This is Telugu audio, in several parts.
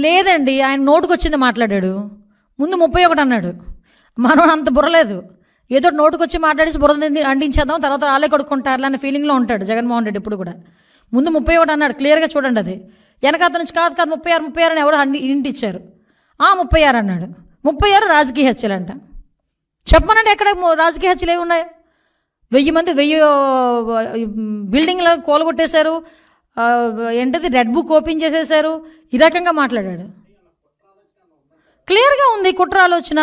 లేదండి, ఆయన నోటుకొచ్చింది మాట్లాడాడు. ముందు 31 అన్నాడు. మనం అంత బుర్రలేదు, ఏదో నోటుకొచ్చి మాట్లాడేసి బుర్ర అంటించేద్దాం, తర్వాత వాళ్ళే కొడుకుంటారు అనే ఫీలింగ్లో ఉంటాడు జగన్మోహన్ రెడ్డి ఇప్పుడు కూడా. ముందు 31 అన్నాడు, క్లియర్గా చూడండి. అది వెనకాత నుంచి కాదు 36 అని ఎవరు ఇంటి ఇచ్చారు. 36 అన్నాడు. 36 రాజకీయ హత్యలు అంట. చెప్పమనండి, ఎక్కడ రాజకీయ హత్యలు ఏమి ఉన్నాయి? 1000 మంది 1000 బిల్డింగ్లో కూలగొట్టేశారు, ఏంటది రెడ్ బుక్ ఓపెన్ చేసేశారు. ఈ రకంగా మాట్లాడాడు. క్లియర్గా ఉంది కుట్ర ఆలోచన.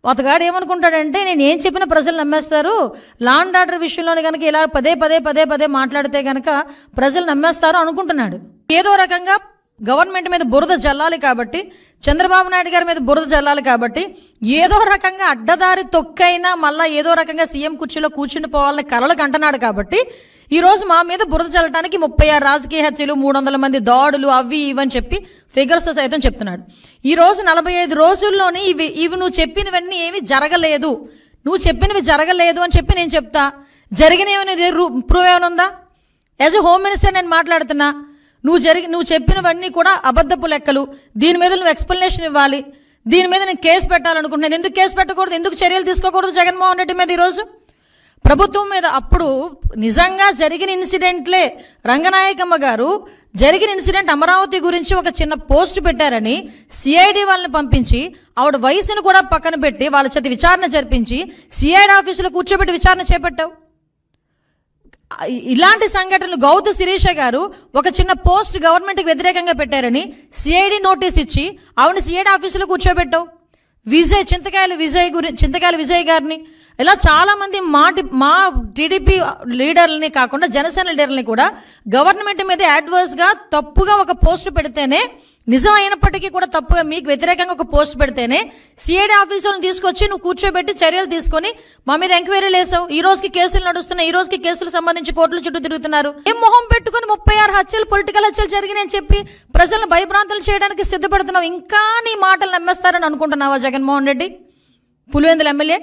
అతగాడు ఏమనుకుంటాడంటే, నేను ఏం చెప్పినా ప్రజలు నమ్మేస్తారు, లా అండ్ ఆర్డర్ విషయంలోనే కనుక ఇలా పదే మాట్లాడితే కనుక ప్రజలు నమ్మేస్తారు అనుకుంటున్నాడు. ఏదో రకంగా గవర్నమెంట్ మీద బురద జల్లాలి కాబట్టి, చంద్రబాబు నాయుడు గారి మీద బురద జల్లాలి కాబట్టి, ఏదో రకంగా అడ్డదారి తొక్కైనా మళ్ళీ ఏదో రకంగా సీఎం కుర్చీలో కూర్చుని పోవాలని కలలకు అంటున్నాడు కాబట్టి, ఈరోజు మా మీద బురద చల్లడానికి 36 రాజకీయ హత్యలు, 300 మంది దాడులు, అవి ఇవని చెప్పి ఫిగర్స్ సైతం చెప్తున్నాడు. ఈరోజు 45 రోజుల్లోనే ఇవి నువ్వు చెప్పినవన్నీ ఏమీ జరగలేదు, నువ్వు చెప్పినవి జరగలేదు అని చెప్పి నేను చెప్తా. జరిగినవి ప్రూవ్ ఏమైనా ఉందా? యాజ్ ఎ హోమ్ మినిస్టర్ నేను మాట్లాడుతున్నా. నువ్వు చెప్పినవన్నీ కూడా అబద్ధపు లెక్కలు. దీని మీద నువ్వు ఎక్స్ప్లెనేషన్ ఇవ్వాలి. దీని మీద నేను కేసు పెట్టాలనుకుంటున్నాను. ఎందుకు కేసు పెట్టకూడదు, ఎందుకు చర్యలు తీసుకోకూడదు జగన్మోహన్ రెడ్డి మీద ఈరోజు ప్రభుత్వం మీద? అప్పుడు నిజంగా జరిగిన ఇన్సిడెంట్లే, రంగనాయకమ్మ గారు జరిగిన ఇన్సిడెంట్ అమరావతి గురించి ఒక చిన్న పోస్ట్ పెట్టారని సిఐడి వాళ్ళని పంపించి, ఆవిడ వయసును కూడా పక్కన పెట్టి వాళ్ళ చేత విచారణ జరిపించి సిఐడి ఆఫీసులో కూర్చోబెట్టి విచారణ చేపట్టావు. ఇలాంటి సంఘటనలు గౌతు శిరీష గారు ఒక చిన్న పోస్ట్ గవర్నమెంట్కి వ్యతిరేకంగా పెట్టారని సిఐడి నోటీస్ ఇచ్చి ఆవిడని సిఐడి ఆఫీసులో కూర్చోబెట్టావు. చింతకాయల విజయ్ గారిని, ఇలా చాలామంది మా టీడీపీ లీడర్లని కాకుండా జనసేన లీడర్లని కూడా గవర్నమెంట్ మీద అడ్వర్స్గా తప్పుగా ఒక పోస్ట్ పెడితేనే, నిజం అయినప్పటికీ కూడా తప్పుగా మీకు వ్యతిరేకంగా ఒక పోస్ట్ పెడితేనే సిఐడి ఆఫీసులను తీసుకొచ్చి నువ్వు కూర్చోబెట్టి చర్యలు తీసుకొని మా మీద ఎంక్వైరీలు వేసావు. ఈ రోజుకి కేసులు నడుస్తున్నాయి, ఈ రోజుకి కేసులు సంబంధించి కోర్టుల చుట్టూ తిరుగుతున్నారు. ఏం మొహం పెట్టుకుని 36 హత్యలు, పొలిటికల్ హత్యలు జరిగినాయని చెప్పి ప్రజలను భయభ్రాంతులు చేయడానికి సిద్ధపడుతున్నావు. ఇంకా నీ మాటలు నమ్మేస్తారని అనుకుంటున్నావా జగన్మోహన్ రెడ్డి, పులివెందుల ఎమ్మెల్యే?